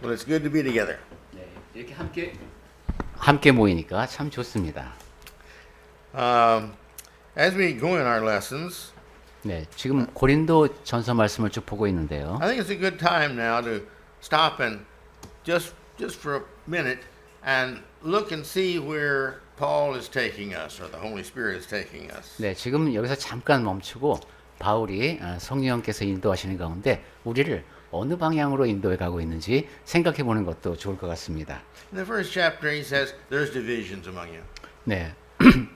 Well, it's good to be together. 네, 이렇게 함께 모이니까 참 좋습니다. As we go in our lessons, 네, 지금 고린도 전서 말씀을 쭉 보고 있는데요. I think it's a good time now to stop and just for a minute and look and see where Paul is taking us, or the Holy Spirit is taking us. 네, 지금 여기서 잠깐 멈추고 바울이 성령께서 인도하시는 가운데 우리를 어느 방향으로 인도해 가고 있는지 생각해 보는 것도 좋을 것 같습니다. In the first chapter, he says there's divisions among you. 네,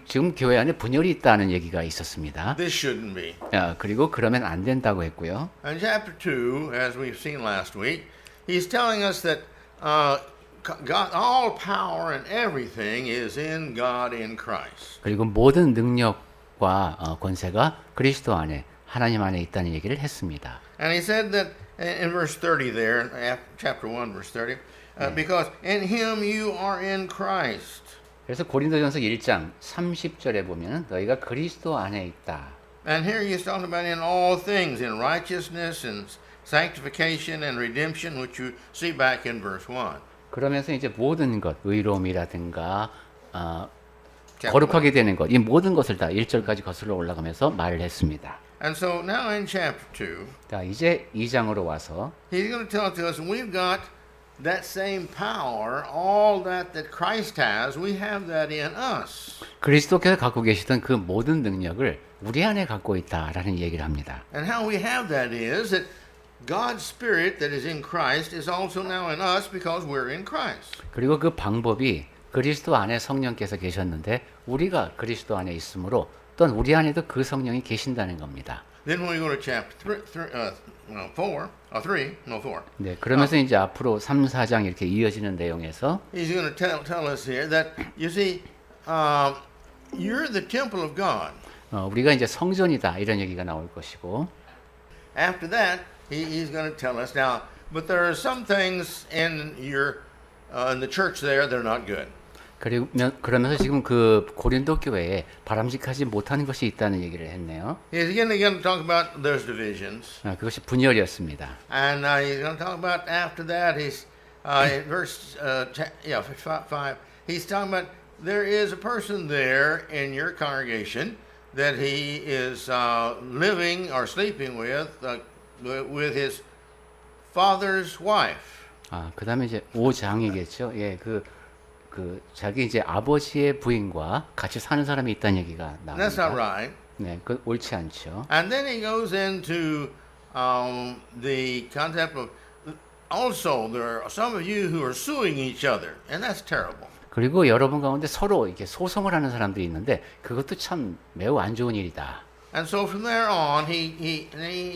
지금 교회 안에 분열이 있다는 얘기가 있었습니다. This shouldn't be. 그리고 그러면 안 된다고 했고요. In chapter 2, as we've seen last week, he's telling us that God, all power and everything is in God in Christ. 그리고 모든 능력과 권세가 그리스도 안에 하나님 안에 있다는 얘기를 했습니다. And he said that in verse 30 there, chapter 1, verse 30, because in him you are in Christ. 그래서 고린도전서 1장 30절에 보면 너희가 그리스도 안에 있다. And here he's talking about in all things, in righteousness and sanctification and redemption, which you see back in verse 1. 그러면서 이제 모든 것, 의로움이라든가 거룩하게 되는 것, 이 모든 것을 다 1절까지 거슬러 올라가면서 말을 했습니다. And so now in chapter 2, 자, 이제 2장으로 와서 he's going to tell it to us, we've got that same power, all that Christ has, we have that in us. 그리스도께서 갖고 계시던 그 모든 능력을 우리 안에 갖고 있다라는 얘기를 합니다. And how we have that is that God's Spirit that is in Christ is also now in us because we're in Christ. 그리고 그 방법이 그리스도 안에 성령께서 계셨는데 우리가 그리스도 안에 있으므로 또한 우리 안에도 그 성령이 계신다는 겁니다. Then when we go to chapter 4, 네, 그러면서 이제 앞으로 3, 4장 이렇게 이어지는 내용에서 he's going to tell us here that, you see, you're the temple of God. 우리가 이제 성전이다 이런 얘기가 나올 것이고 After that, he's going to tell us now, but there are some things in the church there that are not good. 그러면서 지금 그 고린도 교회에 바람직하지 못하는 것이 있다는 얘기를 했네요. He's again to talk about those divisions. 그것이 분열이었습니다. And he's going to talk about after that, he's in verse 5, he's talking about there is a person there in your congregation that he is living or sleeping with his father's wife. 그다음에 이제 5장이겠죠. 예, 자기 이제 아버지의 부인과 같이 사는 사람이 있다는 얘기가 That's not 나옵니다. right. 네, 그 옳지 않죠. And then he goes into the concept of also there are some of you who are suing each other, and that's terrible. 그리고 여러분 가운데 서로 이렇게 소송을 하는 사람들이 있는데 그것도 참 매우 안 좋은 일이다. And so from there on, he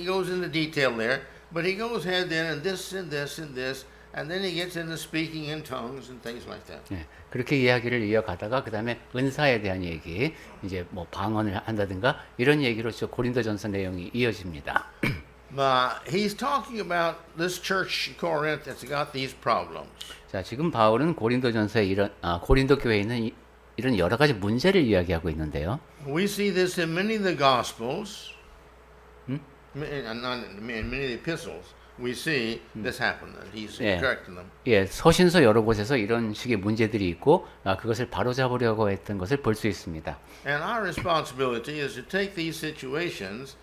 goes into detail there, but he goes ahead then and this and this and this, and then he gets into speaking in tongues and things like that. 네, 그렇게 이야기를 이어가다가 그다음에 은사에 대한 얘기, 이제 뭐 방언을 한다든가 이런 얘기로 저 고린도전서 내용이 이어집니다. He's talking about this church in Corinth that's got these problems. 자, 지금 바울은 고린도전서에 고린도 교회에 있는 이런 여러 가지 문제를 이야기하고 있는데요. We see this in many of the Gospels, in many of the epistles. We see this happen. He's correcting them. 예, 서신서 여러 곳에서 이런 식의 문제들이 있고 그것을 바로잡으려고 했던 것을 볼 수 있습니다. And our responsibility is to take these situations,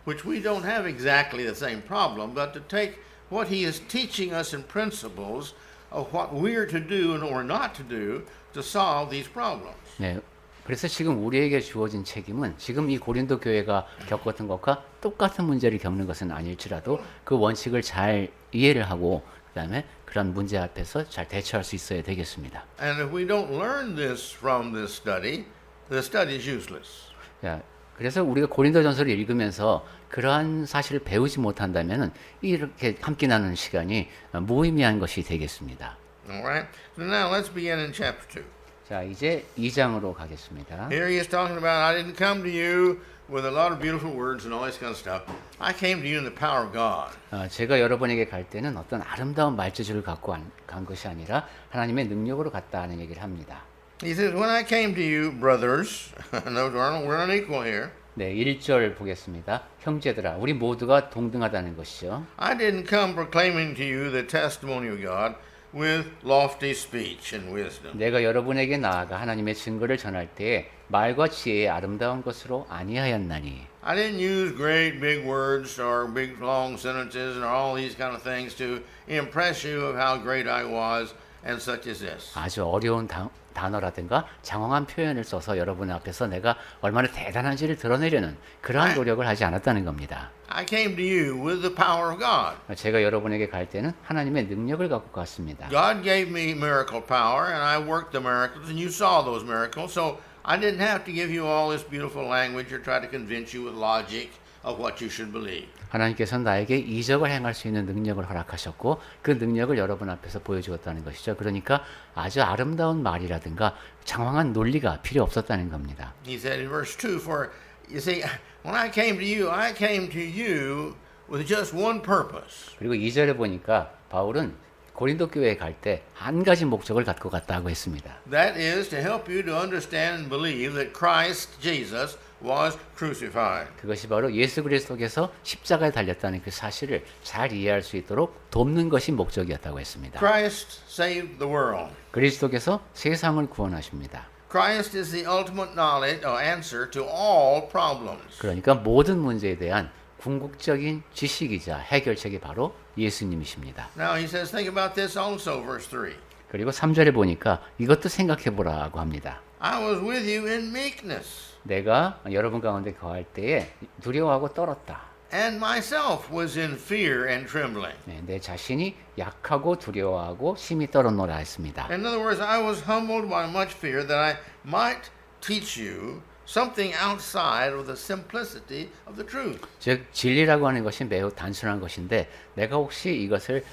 which we don't have exactly the same problem, but to take what he is teaching us in principles of what we're to do and or not to do to solve these problems. 네, 그래서 지금 우리에게 주어진 책임은 지금 이 고린도 교회가 겪었던 것과 똑같은 문제를 겪는 것은 아닐지라도 그 원칙을 잘 이해를 하고 그다음에 그런 문제 앞에서 잘 대처할 수 있어야 되겠습니다. And if we don't learn this from this study, the study is useless. 자, 그래서 우리가 고린도전서를 읽으면서 그러한 사실을 배우지 못한다면은 이렇게 함께 나누는 시간이 무의미한 것이 되겠습니다. All right. So now let's begin in chapter 2. 자, 이제 2장으로 가겠습니다. Here he is talking about, I didn't come to you with a lot of beautiful words and all this kind of stuff. I came to you in the power of God. 제가 여러분에게 갈 때는 어떤 아름다운 말재주를 갖고 간 것이 아니라 하나님의 능력으로 갔다 하는 얘기를 합니다. He says, when I came to you, brothers, we're not equal here. 네, 1절 보겠습니다. 형제들아, 우리 모두가 동등하다는 것이죠. I didn't come proclaiming to you the testimony of God with lofty speech and wisdom. 내가 여러분에게 나아가 하나님의 증거를 전할 때에 말과 지혜의 아름다운 것으로 아니하였나니. I didn't use great big words or big long sentences or all these kind of things to impress you of how great I was and such as this. 아주 어려운 단어라든가 장황한 표현을 써서 여러분 앞에서 내가 얼마나 대단한지를 드러내려는 그러한 노력을 하지 않았다는 겁니다. I came to you with the power of God. 제가 여러분에게 갈 때는 하나님의 능력을 갖고 갔습니다. God gave me miracle power and I worked the miracles and you saw those miracles. So I didn't have to give you all this beautiful language or try to convince you with logic of what you should believe. 하나님께서는 나에게 이적을 행할 수 있는 능력을 허락하셨고 그 능력을 여러분 앞에서 보여주었다는 것이죠. 그러니까 아주 아름다운 말이라든가 장황한 논리가 필요 없었다는 겁니다. He said in verse 2, for you see, when I came to you with just one purpose. 그리고 2절에 보니까 바울은 고린도 교회에 갈 때 한 가지 목적을 갖고 갔다고 했습니다. That is to help you to understand and believe that Christ Jesus was crucified. 그것이 바로 예수 그리스도께서 십자가에 달렸다는 그 사실을 잘 이해할 수 있도록 돕는 것이 목적이었다고 했습니다. Christ saved the world. 그리스도께서 세상을 구원하십니다. Christ is the ultimate knowledge or answer to all problems. 그러니까 모든 문제에 대한 궁극적인 지식이자 해결책이 바로 예수님이십니다. Now he says, think about this also, verse 3. 그리고 3절에 보니까 이것도 생각해 보라고 합니다. I was with you in meekness, 내가 여러분 가운데 거할 때에 두려워하고 떨었다. and myself was in fear and trembling. 네, 내 자신이 약하고 두려워하고 심히 떨었노라 했습니다. In other words, I was humbled by much fear that I might teach you something outside of the simplicity of the truth. 즉 진리라고 하는 것이 매우 단순한 것인데 내가 혹시 이것을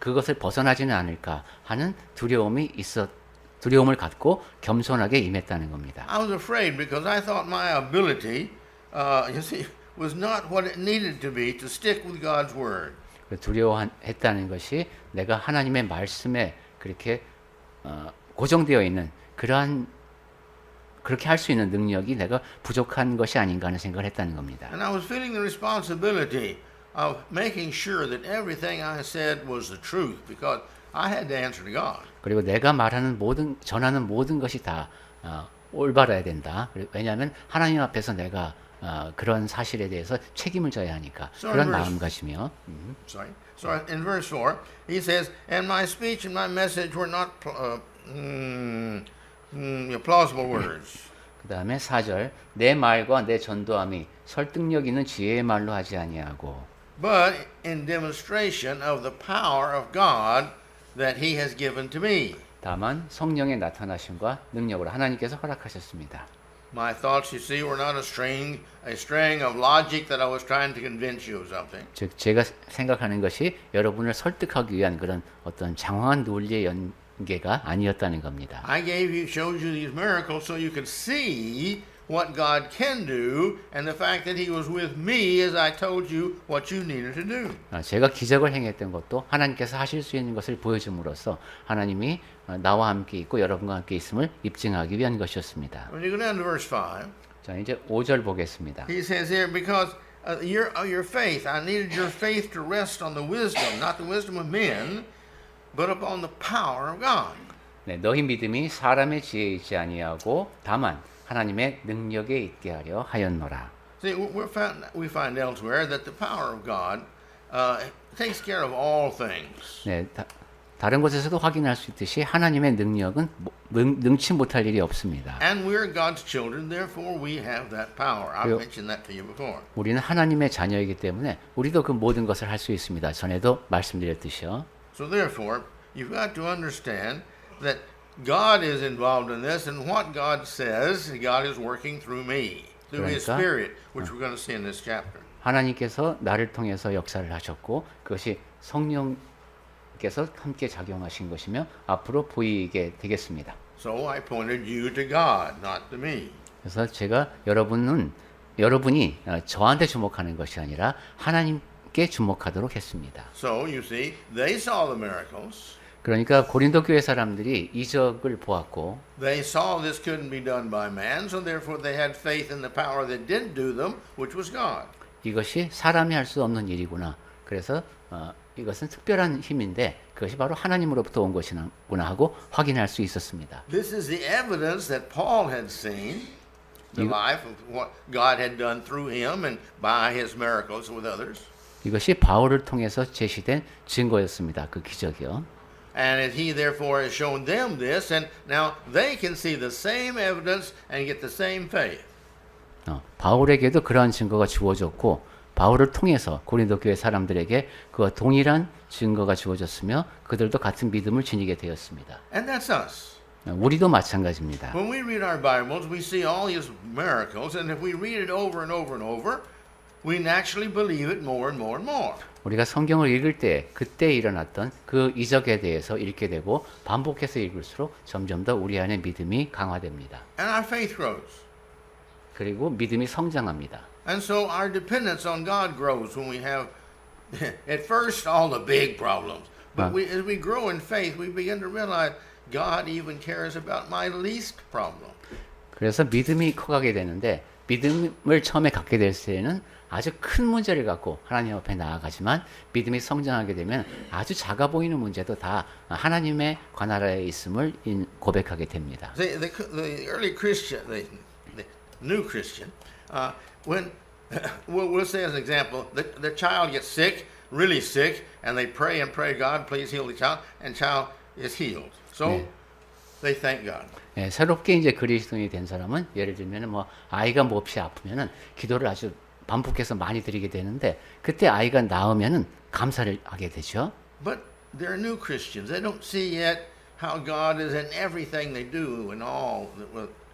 그것을 벗어나지는 않을까 하는 두려움을 갖고 겸손하게 임했다는 겁니다. I was afraid because I thought my ability, you see, was not what it needed to be to stick with God's word. 두려워했다는 것이 내가 하나님의 말씀에 그렇게 고정되어 있는 그렇게 할 수 있는 능력이 내가 부족한 것이 아닌가 하는 생각을 했다는 겁니다. And I was feeling the responsibility of making sure that everything I said was the truth because I had to answer to God. 그리고 내가 전하는 모든 것이 다 올바라야 된다. 왜냐하면 하나님 앞에서 내가 그런 사실에 대해서 책임을 져야 하니까 그런 마음가짐이요. So in verse 4, he says, and my speech and my message were not plausible words. 그 다음에 4절 내 말과 내 전도함이 설득력 있는 지혜의 말로 하지 아니하고 But in demonstration of the power of God that he has given to me. 다만 성령의 나타나심과 능력으로 하나님께서 허락하셨습니다. My thoughts, you see, were not a string of logic that I was trying to convince you of something. 즉 제가 생각하는 것이 여러분을 설득하기 위한 그런 어떤 장황한 논리의 연계가 아니었다는 겁니다. I showed you these miracles so you could see what God can do and the fact that he was with me as I told you what you needed to do. 제가 기적을 행했던 것도 하나님께서 하실 수 있는 것을 보여줌으로써 하나님이 나와 함께 있고 여러분과 함께 있음을 입증하기 위한 것이었습니다. When you go down to verse 5, 자 이제 5절 보겠습니다. he says here, because your faith, I needed your faith to rest on the wisdom, not the wisdom of men, but upon the power of God. 네, 너희 믿음이 사람의 지혜에 있지 아니하고 다만 하나님의 능력에 있게 하려 하였노라. See, we find elsewhere that the power of God takes care of all things. 네, 다른 곳에서도 확인할 수 있듯이 하나님의 능력은 능치 못할 일이 없습니다. And we're God's children, therefore we have that power. I've mentioned that to you before. 우리는 하나님의 자녀이기 때문에 우리도 그 모든 것을 할 수 있습니다. 전에도 말씀드렸듯이요. So therefore, you've got to understand that God is involved in this, and what God says, God is working through me, through His Spirit, which we're going to see in this chapter. 하나님께서 나를 통해서 역사를 하셨고 그것이 성령께서 함께 작용하신 것이며 앞으로 보이게 되겠습니다. So I pointed you to God, not to me. 그래서 제가 여러분이 저한테 주목하는 것이 아니라 하나님께 주목하도록 했습니다. So you see, they saw the miracles. 그러니까 고린도 교회 사람들이 이적을 보았고 They saw this couldn't be done by man, so therefore they had faith in the power that did do them, which was God. 이것이 사람이 할 수 없는 일이구나. 그래서 이것은 특별한 힘인데 그것이 바로 하나님으로부터 온 것이구나 하고 확인할 수 있었습니다. This is the evidence that Paul had seen, the You- life of what God had done through him and by his miracles with others. 이것이 바울을 통해서 제시된 증거였습니다. 그 기적이요. And he therefore has shown them this, and now they can see the same evidence and get the same faith. 바울에게도 그러한 증거가 주어졌고 바울을 통해서 고린도 교회 사람들에게 그와 동일한 증거가 주어졌으며 그들도 같은 믿음을 지니게 되었습니다. And that's us. 우리도 마찬가지입니다. When we read our Bibles, we see all his miracles, and if we read it over and over and over, we naturally believe it more and more and more. 우리가 성경을 읽을 때 그때 일어났던 그 이적에 대해서 읽게 되고 반복해서 읽을수록 점점 더 우리 안에 믿음이 강화됩니다. And our faith grows. 그리고 믿음이 성장합니다. And so our dependence on God grows when we have, at first, all the big problems. But as we grow in faith, we begin to realize God even cares about my least problem. 그래서 믿음이 커가게 되는데 믿음을 처음에 갖게 될 때에는 아주 큰 문제를 갖고 하나님 앞에 나아가지만 믿음이 성장하게 되면 아주 작아 보이는 문제도 다 하나님의 관할에 있음을 고백하게 됩니다. The early Christian, the new Christian, when we'll say as an example, the child gets sick, really sick, and they pray and pray, God, please heal the child, and child is healed. So they thank God. 예, 새롭게 이제 그리스도인이 된 사람은 예를 들면 뭐 아이가 몹시 아프면은 기도를 아주 반복해서 많이 드리게 되는데 그때 아이가 나으면은 감사를 하게 되죠. But they're new Christians. They don't see yet how God is in everything they do and all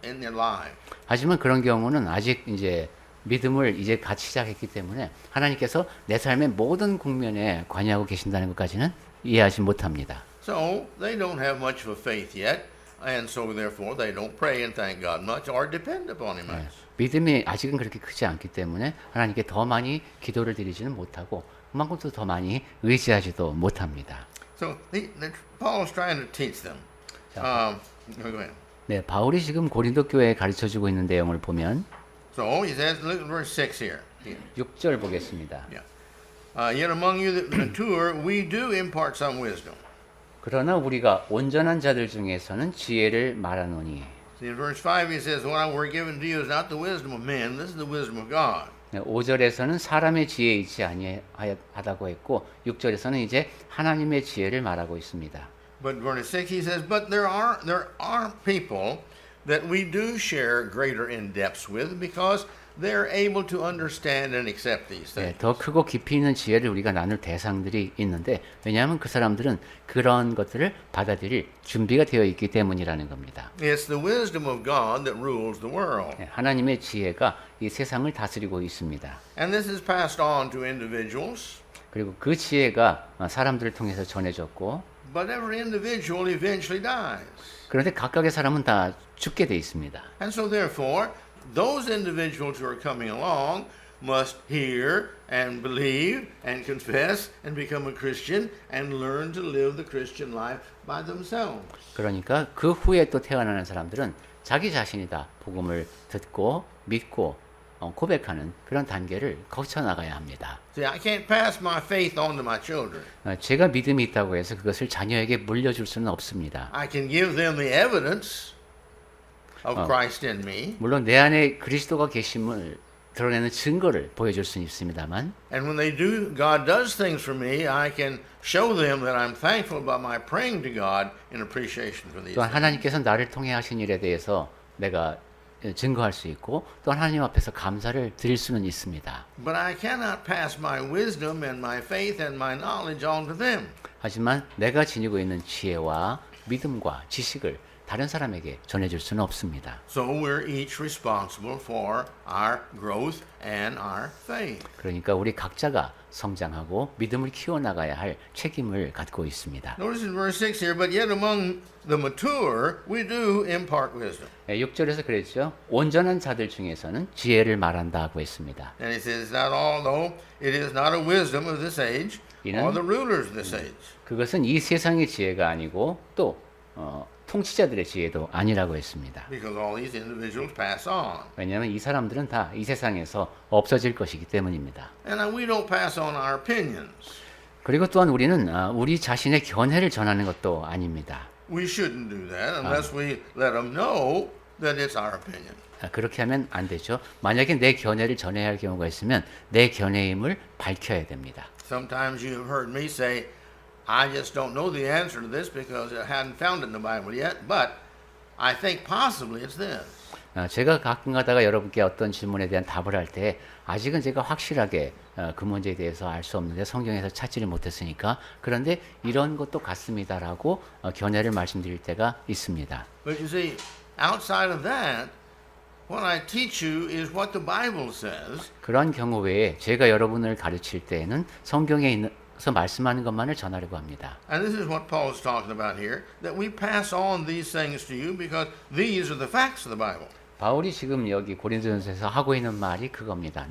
in their life. 하지만 그런 경우는 아직 이제 믿음을 이제 같이 시작했기 때문에 하나님께서 내 삶의 모든 국면에 관여하고 계신다는 것까지는 이해하지 못합니다. So they don't have much of a faith yet, and so therefore they don't pray and thank God much or depend upon Him much. 믿음이 아직은 그렇게 크지 않기 때문에 하나님께 더 많이 기도를 드리지는 못하고 그만큼 더 많이 의지하지도 못합니다. So Paul's trying to teach them. Go ahead. 네, 바울이 지금 고린도 교회에 가르쳐주고 있는 내용을 보면 So he says, look at verse 6 here. 6절 보겠습니다. Yeah. Yet among you that mature, we do impart some wisdom. 그러나 우리가 온전한 자들 중에서는 지혜를 말하노니. See, in verse 5 he says, what we're given to you is not the wisdom of men, this is the wisdom of God. 5절에서는 사람의 지혜에 있지 아니하다고 했고 6절에서는 이제 하나님의 지혜를 말하고 있습니다. But verse 6 he says, but there are people that we do share greater in depths with because they're able to understand and accept these things. 네, 더 크고 깊이 있는 지혜를 우리가 나눌 대상들이 있는데 왜냐하면 그 사람들은 그런 것들을 받아들일 준비가 되어 있기 때문이라는 겁니다. It's the wisdom of God that rules the world. 네, 하나님의 지혜가 이 세상을 다스리고 있습니다. And this is passed on to individuals. 그리고 그 지혜가 사람들을 통해서 전해졌고 But every individual eventually dies. 그런데 각각의 사람은 다 죽게 돼 있습니다. And so therefore, those individuals who are coming along must hear and believe and confess and become a Christian and learn to live the Christian life by themselves. 그러니까 그 후에 또 태어나는 사람들은 자기 자신이 다 복음을 듣고 믿고 고백하는 그런 단계를 거쳐 나가야 합니다. See, I can't pass my faith on to my children. 제가 믿음이 있다고 해서 그것을 자녀에게 물려줄 수는 없습니다. I can give them the evidence of Christ in me. 물론 내 안에 그리스도가 계심을 드러내는 증거를 보여줄 수는 있습니다만 And when they do, God does things for me, I can show them that I'm thankful about my praying to God in appreciation for these 또한 things. 하나님께서 나를 통해 하신 일에 대해서 내가 증거할 수 있고 또한 하나님 앞에서 감사를 드릴 수는 있습니다. But I cannot pass my wisdom and my faith and my knowledge on to them. 하지만 내가 지니고 있는 지혜와 믿음과 지식을 다른 사람에게 전해줄 수는 없습니다. So we're each responsible for our growth and our faith. 그러니까 우리 각자가 성장하고 믿음을 키워나가야 할 책임을 갖고 있습니다. Notice in verse 6 here, but yet among the mature we do impart wisdom. 6절에서 그랬죠. 온전한 자들 중에서는 지혜를 말한다고 했습니다. And he says, not although it is not a wisdom of this age, 이는 or the rulers of this age. 그것은 이 세상의 지혜가 아니고 또 통치자들의 지혜도 아니라고 했습니다. Because all these individuals pass on. 왜냐하면 이 사람들은 다 이 세상에서 없어질 것이기 때문입니다. And we don't pass on our opinions. 그리고 또한 우리는 우리 자신의 견해를 전하는 것도 아닙니다. We shouldn't do that unless we let them know that it's our opinion. 그렇게 하면 안 되죠. 만약에 내 견해를 전해야 할 경우가 있으면 내 견해임을 밝혀야 됩니다. Sometimes you have heard me say, I just don't know the answer to this because I hadn't found it in the Bible yet, but I think possibly it's this. 제가 가끔 가다가 여러분께 어떤 질문에 대한 답을 할 때 아직은 제가 확실하게 그 문제에 대해서 알 수 없는데 성경에서 찾지를 못했으니까 그런데 이런 것도 같습니다라고 견해를 말씀드릴 때가 있습니다. But you see, outside of that, what I teach you is what the Bible says. 그러한 경우 외에 제가 여러분을 가르칠 때에는 성경에 있어서 말씀하는 것만을 전하려고 합니다. And this is what Paul is talking about here, that we pass on these things to you because these are the facts of the Bible. 바울이 지금 여기 고린도전서에서 하고 있는 말이 그겁니다.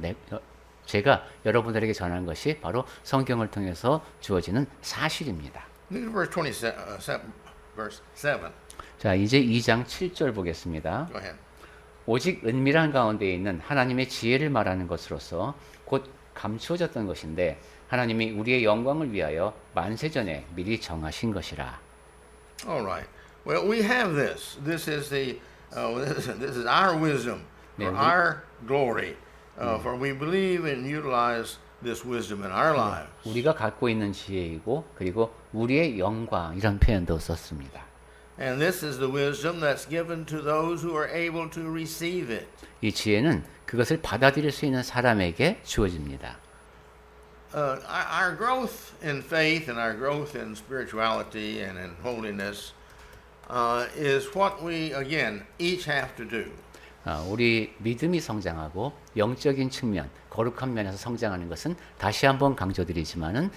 제가 여러분들에게 전하는 것이 바로 성경을 통해서 주어지는 사실입니다. Look at verse 7. 자, 이제 2장 7절 보겠습니다. Go ahead. 오직 은밀한 가운데 있는 하나님의 지혜를 말하는 것으로서 곧 감추어졌던 것인데 하나님이 우리의 영광을 위하여 만세전에 미리 정하신 것이라. All right. Well, we have this. This is this is our wisdom for our glory. For we believe and utilize this wisdom in our lives. 우리가 갖고 있는 지혜이고 그리고 우리의 영광 이런 표현도 썼습니다. And this is the wisdom that's given to those who are able to receive it. 이 지혜는 그것을 받아들일 수 있는 사람에게 주어집니다. Our growth in faith and our growth in spirituality and in holiness is what we, again, each have to do. 우리 믿음이 성장하고 영적인 측면, 거룩한 면에서 성장하는 것은 다시 한번 강조드리지만은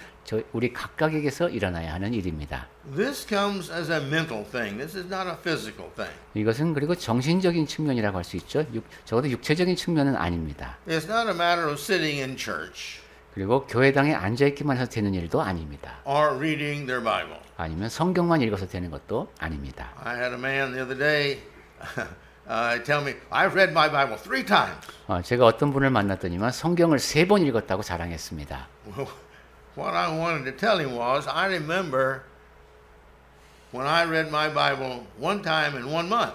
우리 각각에게서 일어나야 하는 일입니다. This comes as a mental thing. This is not a physical thing. 이것은 그리고 정신적인 측면이라고 할 수 있죠. 적어도 육체적인 측면은 아닙니다. It's not a matter of sitting in church 그리고 교회당에 앉아있기만 해서 되는 일도 아닙니다. or reading their Bible. 아니면 성경만 읽어서 되는 것도 아닙니다. I had a man the other day tell me, I've read my Bible 3 times. 제가 어떤 분을 만났더니만 성경을 3번 읽었다고 자랑했습니다. Well, what I wanted to tell him was, I remember when I read my Bible 1 time in 1 month.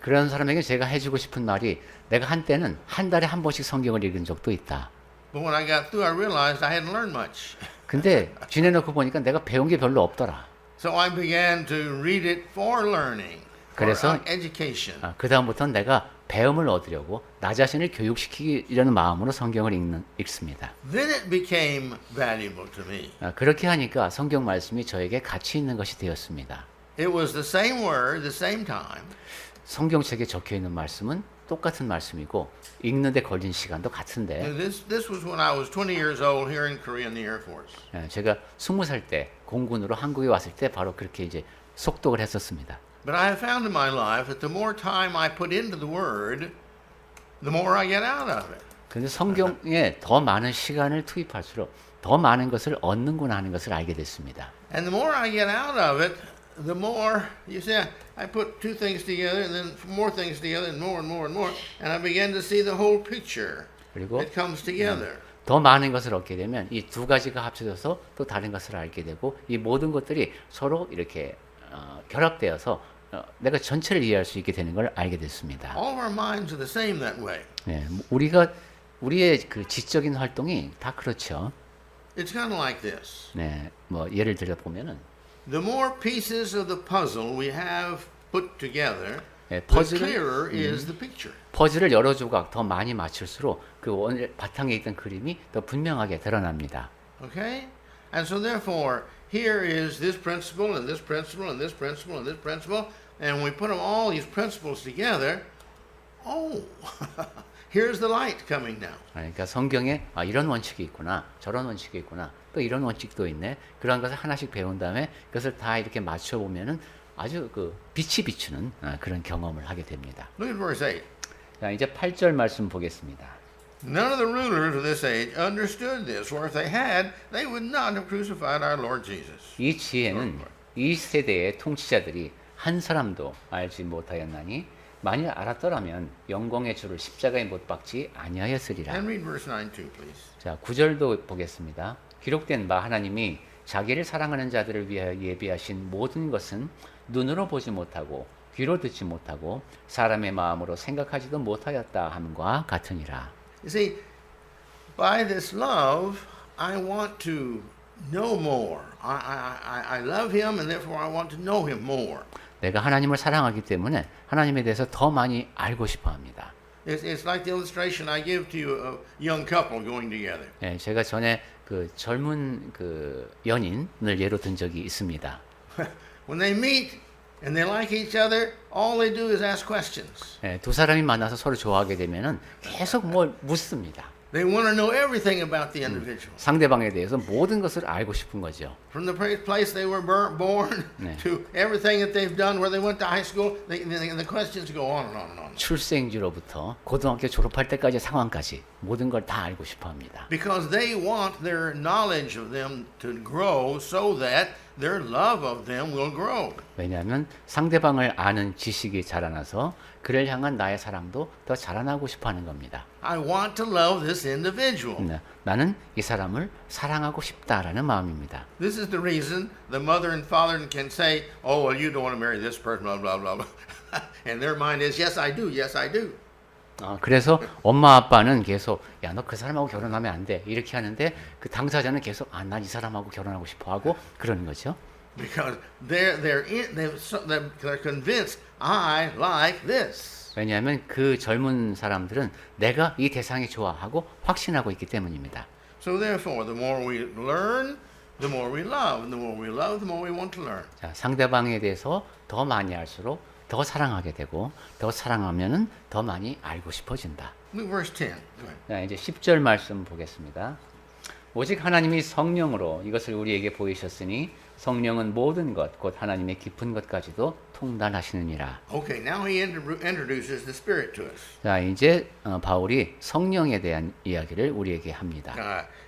그런 사람에게 제가 해주고 싶은 말이 내가 한때는 한 달에 한 번씩 성경을 읽은 적도 있다. But when I got through, I realized I hadn't learned much. 근데 지내놓고 보니까 내가 배운 게 별로 없더라. So I began to read it for learning, for 그래서 education. 그 다음부터는 내가 배움을 얻으려고 나 자신을 교육시키려는 마음으로 성경을 읽습니다. Then it became valuable to me. 그렇게 하니까 성경 말씀이 저에게 가치 있는 것이 되었습니다. It was the same word, the same time. 성경책에 적혀 있는 말씀은 똑같은 말씀이고 읽는데 걸린 시간도 같은데 This was when I was 20 years old here in Korea in the Air Force. 제가 20살 때 공군으로 한국에 왔을 때 바로 그렇게 이제 속독을 했었습니다. But I have found in my life that the more time I put into the Word, the more I get out of it. 근데 성경에 더 많은 시간을 투입할수록 더 많은 것을 얻는구나 하는 것을 알게 됐습니다. And the more I get out of it, the more, you see, I put 2 things together and then more things together and more and more and more, and I began to see the whole picture 그리고 that comes together. 더 많은 것을 얻게 되면 이 두 가지가 합쳐져서 또 다른 것을 알게 되고 이 모든 것들이 서로 이렇게 결합되어서 내가 전체를 이해할 수 있게 되는 걸 알게 됐습니다. All of our minds are the same that way. 우리의 그 지적인 활동이 다 그렇죠. It's kind of like this. 네, 뭐 예를 들어 보면은 The more pieces of the puzzle we have put together, 네, the clearer is the picture. 퍼즐을 여러 조각 더 많이 맞출수록 그 바탕에 있던 그림이 더 분명하게 드러납니다. Okay? And so therefore, here is this principle and this principle and this principle and this principle, and we put them all these principles together. Oh, here's the light coming now. 그러니까 성경에 이런 원칙이 있구나, 저런 원칙이 있구나, 또 이런 원칙도 있네. 그런 것을 하나씩 배운 다음에 그것을 다 이렇게 맞춰 보면은 아주 그 빛이 비추는 그런 경험을 하게 됩니다. Look at verse 8. 자, 이제 8절 말씀 보겠습니다. None of the rulers of this age understood this, for if they had, they would not have crucified our Lord Jesus. 이 지혜는 이 세대의 통치자들이 한 사람도 알지 못하였나니 만일 알았더라면 영광의 주를 십자가에 못 박지 아니하였으리라. And read verse 9 too, please. 자, 9절도 보겠습니다. 기록된 바 하나님이 자기를 사랑하는 자들을 위하여 예비하신 모든 것은 눈으로 보지 못하고 귀로 듣지 못하고 사람의 마음으로 생각하지도 못하였다 함과 같으니라. You see, by this love, I want to know more. I love him, and therefore I want to know him more. 내가 하나님을 사랑하기 때문에 하나님에 대해서 더 많이 알고 싶어 합니다. It's like the illustration I give to you of a young couple going together. 예, 제가 전에 그 젊은 그 연인을 예로 든 적이 있습니다. When they meet and they like each other, all they do is ask questions. 예, 두 사람이 만나서 서로 좋아하게 되면은 계속 뭘 묻습니다. They want to know everything about the individual. 상대방에 대해서 모든 것을 알고 싶은 거죠. From the place they were born 네. to everything that they've done, where they went to high school, the questions go on and on and on. 출생지로부터 고등학교 졸업할 때까지 상황까지 모든 걸 다 알고 싶어 합니다. Because they want their knowledge of them to grow so that their love of them will grow. 왜냐하면 상대방을 아는 지식이 자라나서 그를 향한 나의 사랑도 더 자라나고 싶어 하는 겁니다. I want to love this individual. 네, 나는 이 사람을 사랑하고 싶다라는 마음입니다. This is the reason the mother and father can say, "Oh, well, you don't want to marry this person, blah blah blah blah," and their mind is, "Yes, I do. Yes, I do." 그래서 엄마 아빠는 계속 야, 너 그 사람하고 결혼하면 안 돼. 이렇게 하는데 그 당사자는 계속 난 이 사람하고 결혼하고 싶어 하고 그러는 거죠. Because they're convinced I like this. 왜냐하면 그 젊은 사람들은 내가 이 대상이 좋아하고 확신하고 있기 때문입니다. So therefore, the more we learn, the more we love, and the more we love, the more we want to learn. 자, 상대방에 대해서 더 많이 알수록 더 사랑하게 되고 더 사랑하면은 더 많이 알고 싶어진다. Look verse 10. Go ahead. 자, 이제 10절 말씀 보겠습니다. 오직 하나님이 성령으로 이것을 우리에게 보이셨으니 성령은 모든 것 곧 하나님의 깊은 것까지도 통달하시느니라. Okay, now he introduces the Spirit to us. 자, 이제 바울이 성령에 대한 이야기를 우리에게 합니다.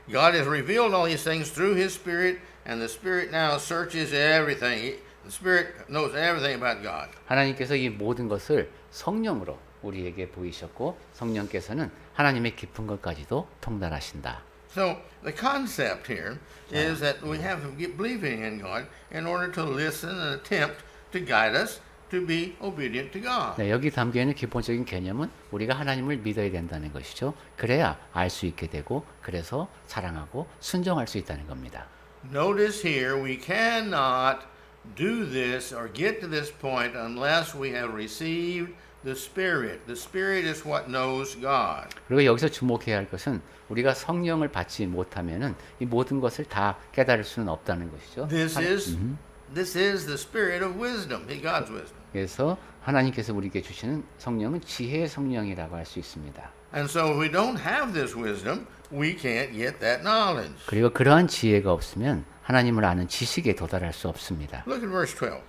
God has revealed all these things through His Spirit, and the Spirit now searches everything. The Spirit knows everything about God. 하나님께서 이 모든 것을 성령으로 우리에게 보이셨고 성령께서는 하나님의 깊은 것까지도 통달하신다. So the concept here is that we have to get believing in God in order to listen and attempt to guide us to be obedient to God. 네, 여기 담겨 있는 기본적인 개념은 우리가 하나님을 믿어야 된다는 것이죠. 그래야 알 수 있게 되고 그래서 사랑하고 순종할 수 있다는 겁니다. Notice here we cannot do this or get to this point unless we have received the Spirit. The Spirit is what knows God. 그리고 여기서 주목해야 할 것은 우리가 성령을 받지 못하면은 이 모든 것을 다 깨달을 수는 없다는 것이죠. This is the Spirit of wisdom, God's wisdom. 그래서 하나님께서 우리에게 주시는 성령은 지혜의 성령이라고 할 수 있습니다. And so if we don't have this wisdom, we can't get that knowledge. 그리고 그러한 지혜가 없으면 하나님을 아는 지식에 도달할 수 없습니다. Look at verse 12.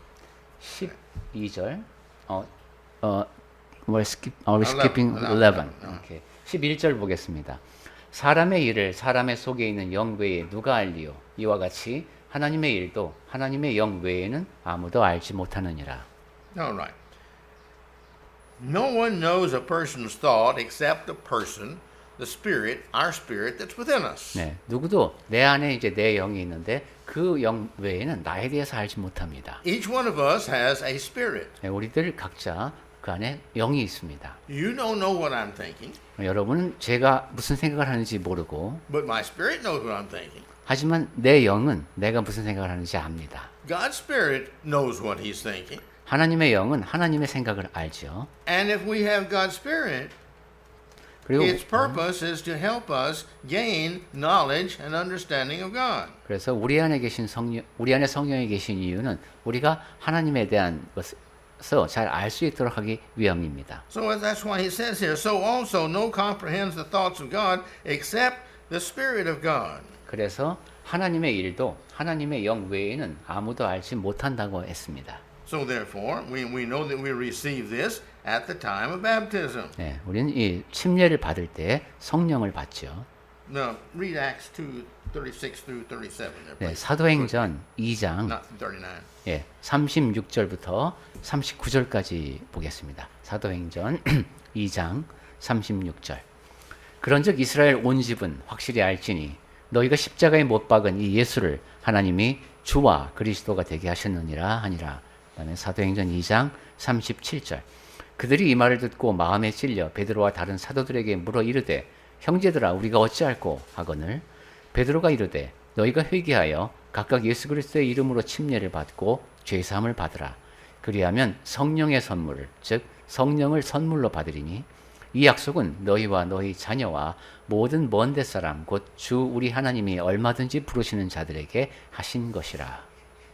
12절. We're skipping 11. Okay. 11절 보겠습니다. 사람의 일을 사람의 속에 있는 영 외에 누가 알리요? 이와 같이 하나님의 일도 하나님의 영 외에는 아무도 알지 못하느니라. All right. No one knows a person's thought except the person, the spirit, our spirit that's within us. 네, 누구도 내 안에 이제 내 영이 있는데 그 영 외에는 나에 대해서 알지 못합니다. Each one of us has a spirit. 네, 우리들 각자 그 안에 영이 있습니다. You don't know what I'm thinking, 여러분은 제가 무슨 생각을 하는지 모르고 but my spirit knows what I'm thinking. 하지만 내 영은 내가 무슨 생각을 하는지 압니다. God's spirit knows what he's thinking. 하나님의 영은 하나님의 생각을 알죠. And if we have God's spirit, 그리고 its purpose is to help us gain knowledge and understanding of God. 그래서 우리 안에 계신 성령, 우리 안에 성령이 계신 이유는 우리가 하나님에 대한 것을 잘 알 수 있도록 하기 위함입니다. So that's why he says here, so also no comprehends the thoughts of God except the Spirit of God. 그래서 하나님의 일도 하나님의 영 외에는 아무도 알지 못한다고 했습니다. So therefore, we know that we receive this at the time of baptism. 네, 우리는 이 침례를 받을 때 성령을 받죠. Now, read Acts 2, 36 through 37 there, 네, please. 사도행전 2장 Not 39. 예, 36절부터 39절까지 보겠습니다. 사도행전 2장 36절. 그런즉 이스라엘 온 집은 확실히 알지니 너희가 십자가에 못 박은 이 예수를 하나님이 주와 그리스도가 되게 하셨느니라 하니라. 그다음에 사도행전 2장 37절. 그들이 이 말을 듣고 마음에 찔려 베드로와 다른 사도들에게 물어 이르되 형제들아 우리가 어찌할꼬 하거늘 베드로가 이르되 너희가 회개하여 각각 예수 그리스도의 이름으로 침례를 받고 죄 사함을 받으라. 그리하면 성령의 선물을 즉 성령을 선물로 받으리니 이 약속은 너희와 너희 자녀와 모든 먼데 사람 곧 주 우리 하나님이 얼마든지 부르시는 자들에게 하신 것이라.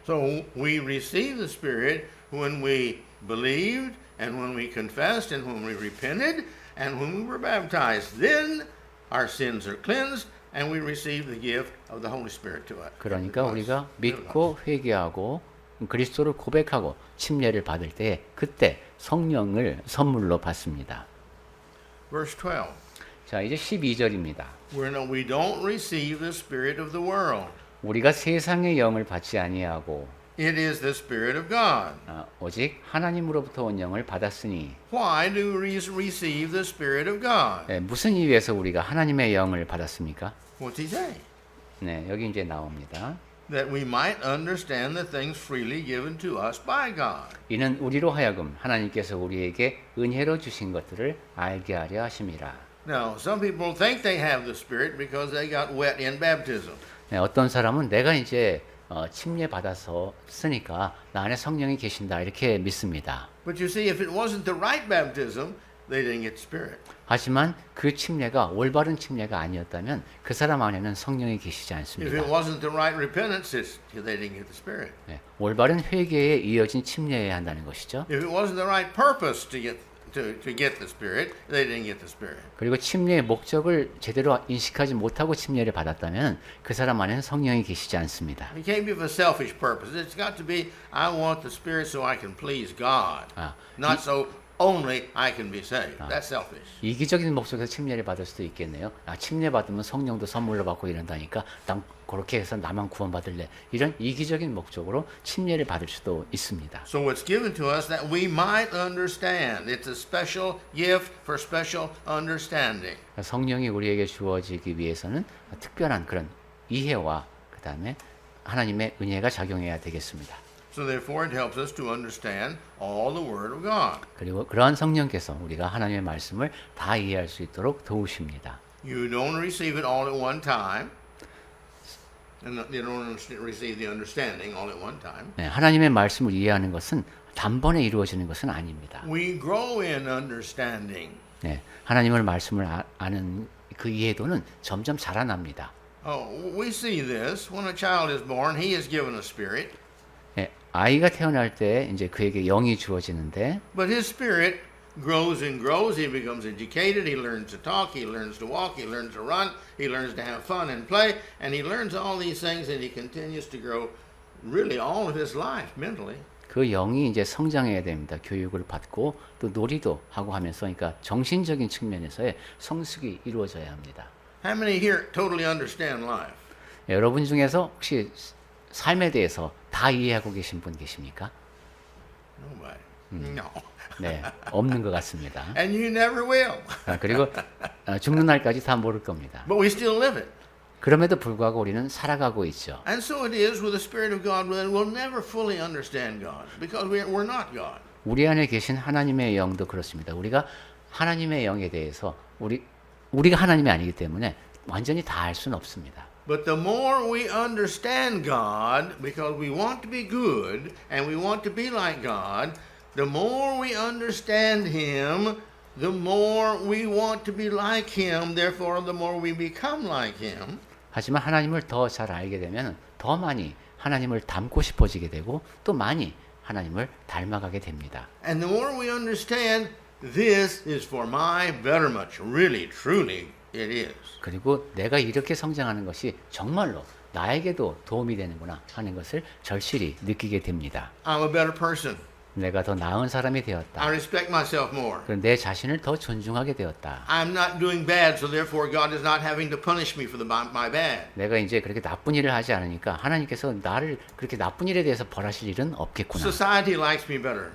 So we received the Spirit when we believed and when we confessed and when we repented and when we were baptized. Then our sins are cleansed and we receive the gift of the Holy Spirit to us. 그러니까 우리가 믿고 회개하고 그리스도를 고백하고 침례를 받을 때 그때 성령을 선물로 받습니다. Verse 12. 자, 이제 12절입니다. We don't receive the spirit of the world. 우리가 세상의 영을 받지 아니하고 It is the Spirit of God. 오직 하나님으로부터 온 영을 받았으니 Why do we receive the Spirit of God? 무슨 이유에서 우리가 하나님의 영을 받았습니까? What's he say? 네, 여기 이제 나옵니다. That we might understand the things freely given to us by God. 이는 우리로 하여금 하나님께서 우리에게 은혜로 주신 것들을 알게 하려 하심이라. Now, some people think they have the Spirit because they got wet in baptism. 네, 어떤 사람은 내가 이제 침례 받아서 쓰니까 나 안에 성령이 계신다 이렇게 믿습니다. But you see, if it wasn't the right baptism, they didn't get the Spirit. 하지만 그 침례가 올바른 침례가 아니었다면 그 사람 안에는 성령이 계시지 If 않습니다. it wasn't the right repentance, they didn't get the Spirit. 네, 올바른 회개에 이어진 침례여야 한다는 것이죠. If it wasn't the right purpose to get the Spirit, they didn't get the Spirit. 그리고 침례의 목적을 제대로 인식하지 못하고 침례를 받았다면 그 사람 안에는 성령이 계시지 않습니다. It can't be for selfish purpose. It's got to be, I want the Spirit so I can please God, not so only I can be saved. That's selfish. 이기적인 목적에서 침례를 받을 수도 있겠네요. 침례 받으면 성령도 선물로 받고 이런다니까 난 그렇게 해서 나만 구원받을래. 이런 이기적인 목적으로 침례를 받을 수도 있습니다. So it's given to us that we might understand. It's a special gift for special understanding. 성령이 우리에게 주어지기 위해서는 특별한 그런 이해와 그 다음에 하나님의 은혜가 작용해야 되겠습니다. So therefore it helps us to understand all the Word of God. 그리고 그러한 성령께서 우리가 하나님의 말씀을 다 이해할 수 있도록 도우십니다. You don't receive it all at one time. And you don't receive the understanding all at one time. 네, 하나님의 말씀을 이해하는 것은 단번에 이루어지는 것은 아닙니다. We grow in understanding. 네, 하나님의 말씀을 아는 그 이해도는 점점 자라납니다. We see this when a child is born. He is given a spirit. 네, 아이가 태어날 때 이제 그에게 영이 주어지는데, But his spirit grows and grows. He becomes educated. He learns to talk. He learns to walk. He learns to run. He learns to have fun and play. And he learns all these things, and he continues to grow really all of his life mentally. 그 영이 이제 성장해야 됩니다. 교육을 받고 또 놀이도 하고 하면서, 그러니까 정신적인 측면에서의 성숙이 이루어져야 합니다. How many here totally understand life? 여러분 중에서 혹시 삶에 대해서 다 이해하고 계신 분 계십니까? Nobody. No. 네, 없는 것 같습니다. And you never will. 그리고 죽는 날까지 다 모를 겁니다. But we still live it. 그럼에도 불구하고 우리는 살아가고 있죠. And so it is with the Spirit of God. We'll never fully understand God because we're not God. 우리 안에 계신 하나님의 영도 그렇습니다. 우리가 하나님의 영에 대해서 우리가 하나님이 아니기 때문에 완전히 다 알 수는 없습니다. But the more we understand God, because we want to be good and we want to be like God, the more we understand Him, the more we want to be like Him. Therefore, the more we become like Him. 하지만 하나님을 더 잘 알게 되면 더 많이 하나님을 닮고 싶어지게 되고 또 많이 하나님을 닮아가게 됩니다. And the more we understand, this is for my betterment. Really, truly, it is. 그리고 내가 이렇게 성장하는 것이 정말로 나에게도 도움이 되는구나 하는 것을 절실히 느끼게 됩니다. I'm a better person. 내가 더 나은 사람이 I 되었다. respect myself more. 그리고 내 자신을 더 존중하게 되었다. I'm not doing bad, so therefore God is not having to punish me for my bad. 내가 이제 그렇게 나쁜 일을 하지 않으니까 하나님께서 나를 그렇게 나쁜 일에 대해서 벌하실 일은 없겠구나. Society likes me better.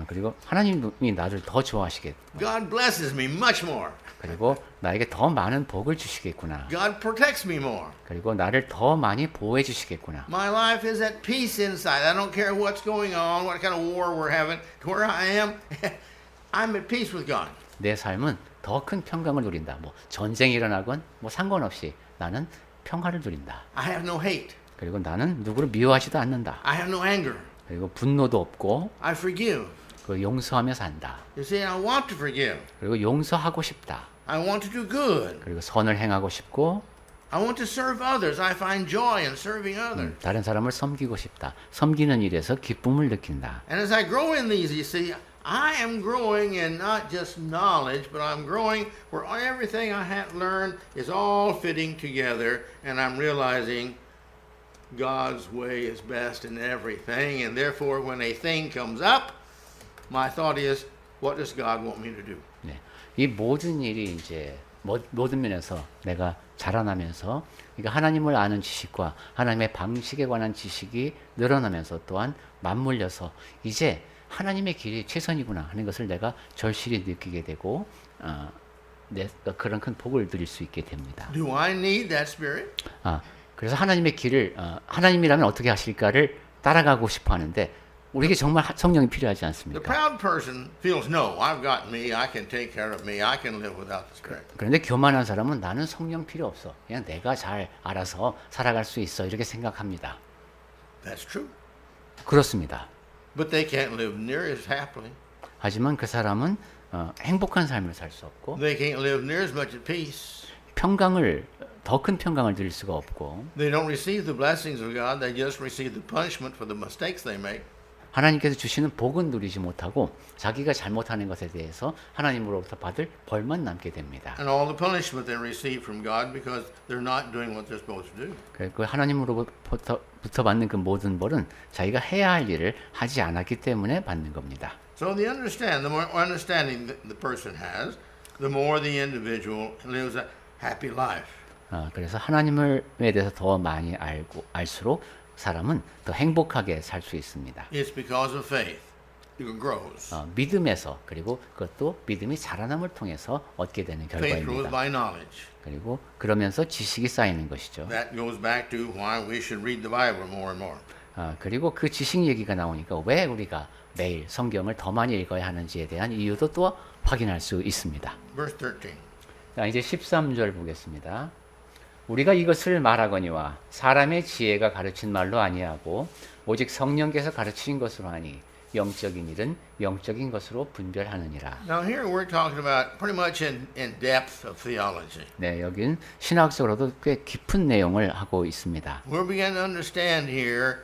그리고 하나님이 나를 더 좋아하시겠. God blesses me much more. 그리고 나에게 더 많은 복을 주시겠구나. God protects me more. 그리고 나를 더 많이 보호해 주시겠구나. My life is at peace inside. I don't care what's going on, what kind of war we're having. To where I am, I'm at peace with God. 내 삶은 더 큰 평강을 누린다. 뭐 전쟁이 일어나건 뭐 상관없이 나는 평화를 누린다. I have no hate. 그리고 나는 누구를 미워하지도 않는다. I have no anger. 그리고 분노도 없고 I forgive. 그 용서하며 산다. You see, I want to forgive. 그리고 용서하고 싶다. I want to do good. 그리고 선을 행하고 싶고 I want to serve others. I find joy in serving others. 다른 사람을 섬기고 싶다. 섬기는 일에서 기쁨을 느낀다. And as I grow in these, you see, I am growing in not just knowledge, but I'm growing where everything I have learned is all fitting together, and I'm realizing God's way is best in everything, and therefore when a thing comes up, my thought is, what does God want me to do? 네. 이 모든 일이 이제 모든 면에서 내가 자라나면서 그러니까 하나님을 아는 지식과 하나님의 방식에 관한 지식이 늘어나면서 또한 맞물려서 이제 하나님의 길이 최선이구나 하는 것을 내가 절실히 느끼게 되고 그런 큰 복을 누릴 수 있게 됩니다. Do I need that spirit? 그래서 하나님의 길을 하나님이라면 어떻게 하실까를 따라가고 싶어 하는데 우리에게 정말 성령이 필요하지 The 않습니까? proud person feels, no, I've got me, I can take care of me, I can live without the spirit. 그런데 교만한 사람은 나는 성령 필요 없어. 그냥 내가 잘 알아서 살아갈 수 있어. 이렇게 생각합니다. That's true. 그렇습니다. But they can't live near as happily. 하지만 그 사람은 행복한 삶을 살 수 없고 They can't live near as much at peace. 더 큰 평강을 누릴 수가 없고 They don't receive the blessings of God, they just receive the punishment for the mistakes they make. 하나님께서 주시는 복은 누리지 못하고 자기가 잘못하는 것에 대해서 하나님으로부터 받을 벌만 남게 됩니다. And all the punishment they receive from God because they're not doing what they're supposed to do. 그 하나님으로부터 받는 그 모든 벌은 자기가 해야 할 일을 하지 않았기 때문에 받는 겁니다. So the more understanding the person has, the more the individual lives a happy life. 그래서 하나님에 대해서 더 많이 알수록 사람은 더 행복하게 살 수 있습니다. It's because of faith. It grows. 믿음에서 그리고 그것도 믿음이 자라남을 통해서 얻게 되는 Faith grows 결과입니다. by knowledge. 그리고 그러면서 지식이 쌓이는 것이죠. That goes back to why we should read the Bible more and more. 그리고 그 지식 얘기가 나오니까 왜 우리가 매일 성경을 더 많이 읽어야 하는지에 대한 이유도 또 확인할 수 있습니다. Verse 13. 자, 이제 13절 보겠습니다. 우리가 이것을 말하거니와 사람의 지혜가 가르친 말로 아니하고 오직 성령께서 가르치신 것으로 하니 영적인 일은 영적인 것으로 분별하느니라. Now here we're talking about pretty much in depth of theology. 네, 여긴 신학적으로도 꽤 깊은 내용을 하고 있습니다. We're beginning to understand here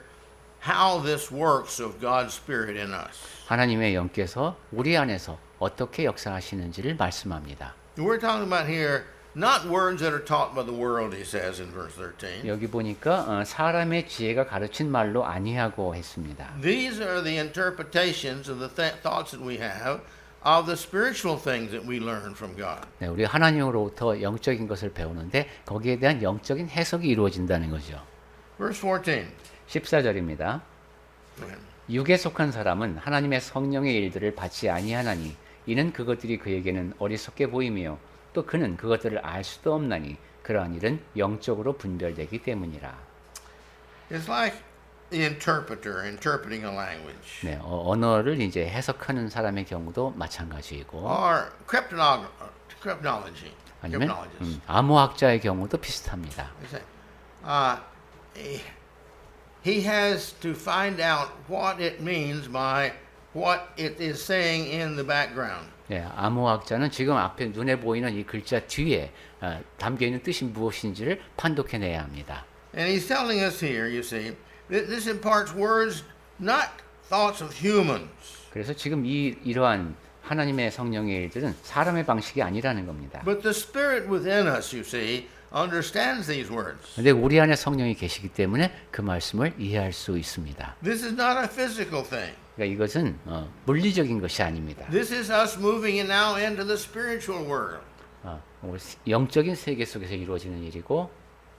how this works of God's Spirit in us. 하나님의 영께서 우리 안에서 어떻게 역사하시는지를 말씀합니다. We're talking about here not words that are taught by the world, he says in verse 13. 여기 보니까 사람의 지혜가 가르친 말로 아니하고 했습니다. These are the interpretations of the thoughts that we have of the spiritual things that we learn from God. 네, 우리 하나님으로부터 영적인 것을 배우는데 거기에 대한 영적인 해석이 이루어진다는 거죠. Verse 14. 14절입니다. 육에 속한 사람은 하나님의 성령의 일들을 받지 아니하나니 이는 그것들이 그에게는 어리석게 보이며 또 그는 그것들을 알 수도 없나니 그러한 일은 영적으로 분별되기 때문이라. It's like the interpreter interpreting a language. 네, 언어를 이제 해석하는 사람의 경우도 마찬가지이고 Or cryptology. 아니면 Cryptologists. 암호학자의 경우도 비슷합니다. He has to find out what it means by what it is saying in the background. 네, 암호학자는 지금 앞에 눈에 보이는 이 글자 뒤에 담겨 있는 뜻이 무엇인지를 판독해내야 합니다. And he's telling us here, you see, that this imparts words, not thoughts of humans. 그래서 지금 이러한 하나님의 성령의 일들은 사람의 방식이 아니라는 겁니다. But the Spirit within us, you see, understands these words. 근데 우리 안에 성령이 계시기 때문에 그 말씀을 이해할 수 있습니다. This is not a physical thing. 그러니까 이것은 물리적인 것이 아닙니다. This is us moving it now into the spiritual world. 영적인 세계 속에서 이루어지는 일이고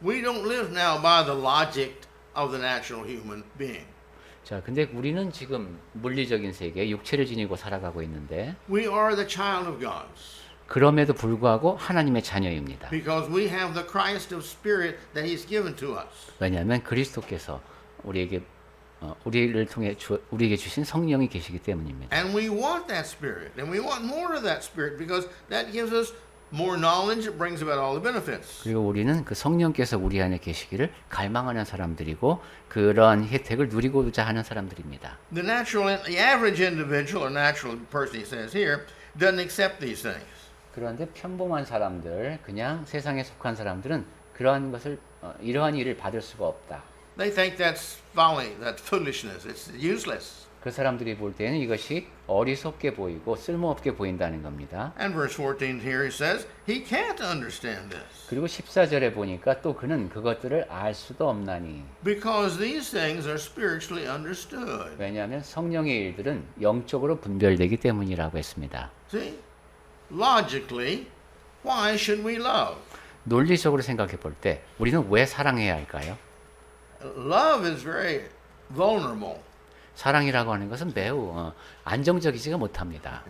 We don't live now by the logic of the natural human being. 자, 근데 우리는 지금 물리적인 세계, 육체를 지니고 살아가고 있는데 We are the child of God 그럼에도 불구하고 하나님의 자녀입니다. because we have the Christ of Spirit that He's given to us. 왜냐하면 그리스도께서 우리를 통해 우리에게 주신 성령이 계시기 때문입니다. And we want that Spirit, and we want more of that Spirit because that gives us more knowledge. It brings about all the benefits. 그리고 우리는 그 성령께서 우리 안에 계시기를 갈망하는 사람들이고 그러한 혜택을 누리고자 하는 사람들입니다. The average individual or natural person, he says here, doesn't accept these things. 그런데 평범한 사람들, 그냥 세상에 속한 사람들은 그러한 것을 이러한 일을 받을 수가 없다. They think that's folly, that's foolishness, it's useless. 그 사람들이 볼 때는 이것이 어리석게 보이고 쓸모없게 보인다는 겁니다. And verse 14 here he says, he can't understand this. 그리고 14절에 보니까 또 그는 그것들을 알 수도 없나니. Because these things are spiritually understood. 왜냐하면 성령의 일들은 영적으로 분별되기 때문이라고 했습니다. See? Logically, why should we love? 논리적으로 생각해 볼 때 우리는 왜 사랑해야 할까요? Love is very vulnerable. 사랑이라고 하는 것은 매우 안정적이지가 못합니다.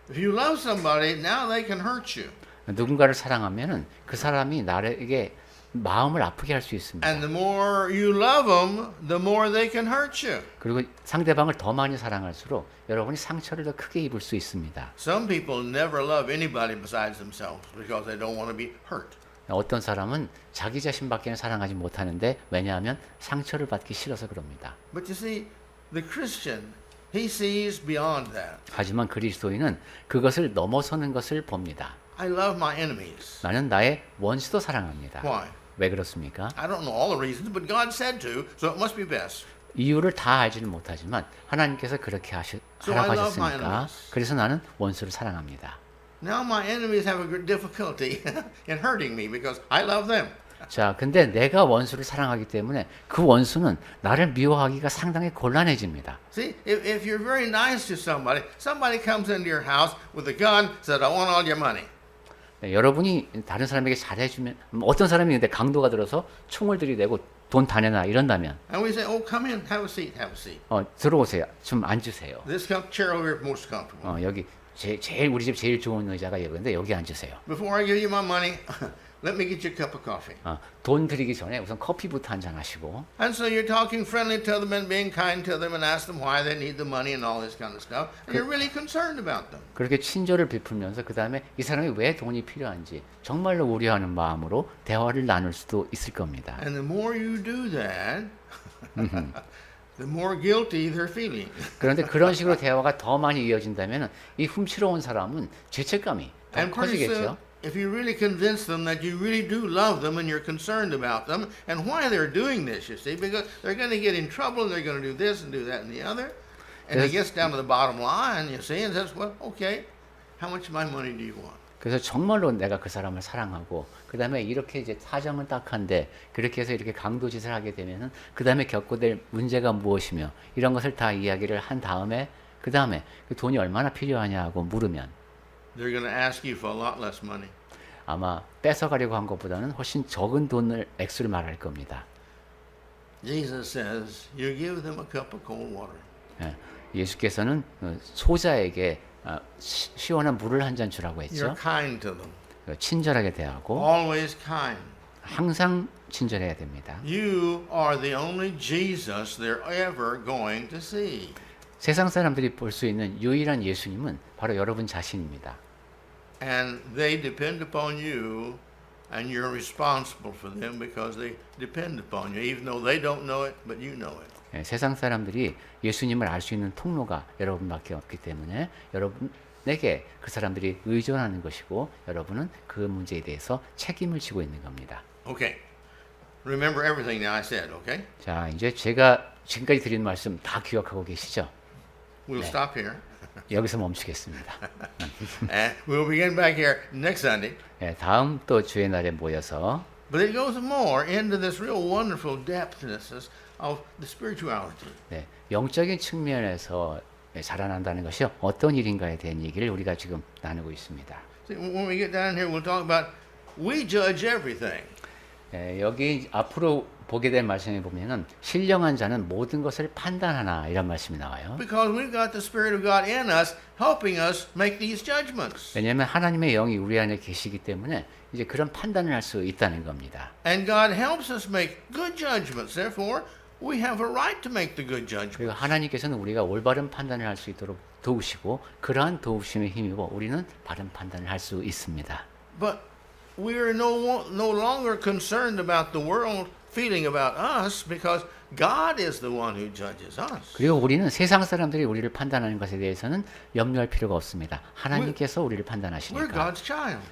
If you love somebody, now they can hurt you. 누군가를 사랑하면은 그 사람이 나에게 마음을 아프게 할 수 있습니다. And the more you love them, the more they can hurt you. 그리고 상대방을 더 많이 사랑할수록 여러분이 상처를 더 크게 입을 수 있습니다. Some people never love anybody besides themselves because they don't want to be hurt. 어떤 사람은 자기 자신밖에는 사랑하지 못하는데 왜냐하면 상처를 받기 싫어서 그럽니다. But you see, the Christian, he sees beyond that. 하지만 그리스도인은 그것을 넘어서는 것을 봅니다. I love my enemies. 나는 나의 원수도 사랑합니다. Why? 왜 그렇습니까? I don't know all the reasons, but God said to, so it must be best. 이유를 다 알지는 못하지만 하나님께서 그렇게 So 하라고 I love my 하셨으니까 enemies. 그래서 나는 원수를 사랑합니다. Now my enemies have a great difficulty in hurting me because I love them. 자, 근데 내가 원수를 사랑하기 때문에 그 원수는 나를 미워하기가 상당히 곤란해집니다. See, if you're very nice to somebody, somebody comes into your house with a gun, says, I want all your money. 네, 여러분이 다른 사람에게 잘해주면 어떤 사람이 근데 강도가 들어서 총을 들이대고 돈 다 내놔 이런다면 And we say, oh, come in, have a seat, have a seat. 들어오세요. 좀 앉으세요. This chair over here is most comfortable. 여기 제일 우리 집 제일 좋은 의자가 여기인데 여기 앉으세요. Before I give you my money, let me get you a cup of coffee. 돈 드리기 전에 우선 커피부터 한잔 하시고 And so you're talking friendly to them and being kind to them and ask them why they need the money and all this kind of stuff. And you're really concerned about them. 그렇게 친절을 베풀면서 그 다음에 이 사람이 왜 돈이 필요한지 정말로 우려하는 마음으로 대화를 나눌 수도 있을 겁니다. And the more you do that, the more guilty they're feeling. 그런데 그런 식으로 대화가 더 많이 이어진다면 이 훔치러 온 사람은 죄책감이 더 And pretty soon, 커지겠죠. if you really convince them that you really do love them and you're concerned about them and why they're doing this, you see, because they're going to get in trouble and they're going to do this and do that and the other. And it gets down to the bottom line, you see, and says, well, okay, how much of my money do you want? 그래서 정말로 내가 그 사람을 사랑하고 그 다음에 이렇게 이제 사정은 딱한데 그렇게 해서 이렇게 강도짓을 하게 되면은 그 다음에 겪고 될 문제가 무엇이며 이런 것을 다 이야기를 한 다음에 그 다음에 그 돈이 얼마나 필요하냐고 물으면 They're going to ask you for a lot less money. 아마 뺏어가려고 한 것보다는 훨씬 적은 돈을 액수를 말할 겁니다. Jesus says, you give them a cup of cold water. 예수께서는 소자에게 시원한 물을 한 잔 주라고 했죠. You're kind to them. 친절하게 대하고 Always kind. 항상 친절해야 됩니다. You are the only Jesus they're ever going to see. 세상 사람들이 볼 수 있는 유일한 예수님은 바로 여러분 자신입니다. And they depend upon you, and you're responsible for them because they depend upon you, even though they don't know it, but you know it. 세상 사람들이 예수님을 알 수 있는 통로가 여러분밖에 없기 때문에 여러분에게 그 사람들이 의존하는 것이고 여러분은 그 문제에 대해서 책임을 지고 있는 겁니다. Okay. Remember everything that I said, okay? 자, 이제 제가 지금까지 드린 말씀 다 기억하고 계시죠? We'll stop here. 여기서 멈추겠습니다. And we'll begin back here next Sunday. 다음 또 주의 날에 모여서 But it goes more into this real wonderful depthness of the spirituality. 네, 영적인 측면에서 자라난다는 것이 어떤 일인가에 대한 얘기를 우리가 지금 나누고 있습니다. See, when we get down here, we'll talk about we judge everything. 여기 앞으로 보게 될 말씀에 보면은 신령한 자는 모든 것을 판단하나 이런 말씀이 나와요. Because we've got the Spirit of God in us, helping us make these judgments. 왜냐하면 하나님의 영이 우리 안에 계시기 때문에 이제 그런 판단을 할 수 있다는 겁니다. And God helps us make good judgments. Therefore, we have a right to make the good 그리고 judgments. 하나님께서는 우리가 올바른 판단을 할 수 있도록 도우시고 그러한 도우심에 힘입어 우리는 바른 판단을 할 수 있습니다. But we are no longer concerned about the world feeling about us because God is the one who judges us. 그리고 우리는 세상 사람들이 우리를 판단하는 것에 대해서는 염려할 필요가 없습니다. 하나님께서 우리를 We're 판단하시니까. God's child.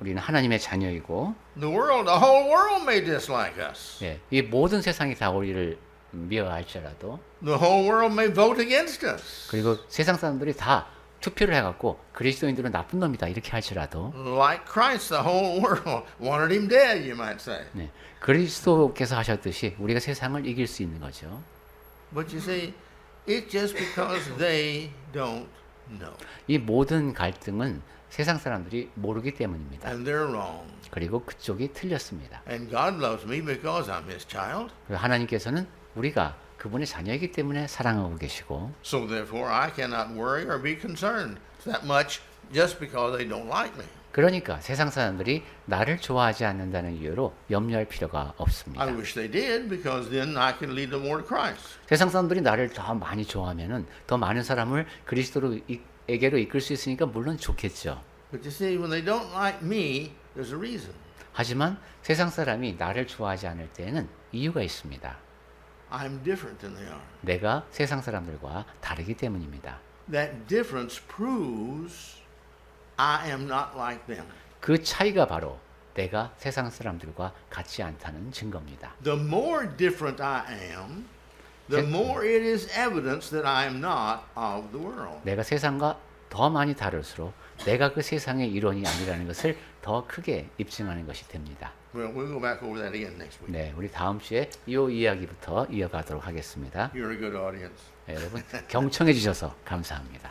우리는 하나님의 자녀이고 The whole world may dislike us. 예, 이 모든 세상이 다 우리를 미워할지라도 The whole world may vote against us. 그리고 세상 사람들이 다 투표를 해갖고 그리스도인들은 나쁜 놈이다 이렇게 할지라도 Like Christ, the whole world wanted him dead, you might say. 네, 그리스도께서 하셨듯이 우리가 세상을 이길 수 있는 거죠. But you see, it's just because they don't know. 이 모든 갈등은 세상 사람들이 모르기 때문입니다. And they're wrong. 그리고 그쪽이 틀렸습니다. And God loves me because I'm his child. 그리고 하나님께서는 우리가 그분의 자녀이기 때문에 사랑하고 계시고 So therefore, I cannot worry or be concerned that much just because they don't like me. 그러니까 세상 사람들이 나를 좋아하지 않는다는 이유로 염려할 필요가 없습니다. I wish they did because then I could lead them more to Christ. 세상 사람들이 나를 더 많이 좋아하면은 더 많은 사람을 그리스도에게로 이끌 수 있으니까 물론 좋겠죠. But you see, when they don't like me, there's a reason. 하지만 세상 사람이 나를 좋아하지 않을 때에는 이유가 있습니다. I'm different than they are. 내가 세상 사람들과 다르기 때문입니다. That difference proves I am not like them. 그 차이가 바로 내가 세상 사람들과 같지 않다는 증거입니다. The more different I am, the more it is evidence that I am not of the world. 내가 세상과 더 많이 다를수록 내가 그 세상의 일원이 아니라는 것을 더 크게 입증하는 것이 됩니다. Well, we'll go back over that again next week. 네, 우리 다음 주에 이 이야기부터 이어가도록 하겠습니다. You're a good audience. 네, 여러분 경청해 주셔서 감사합니다.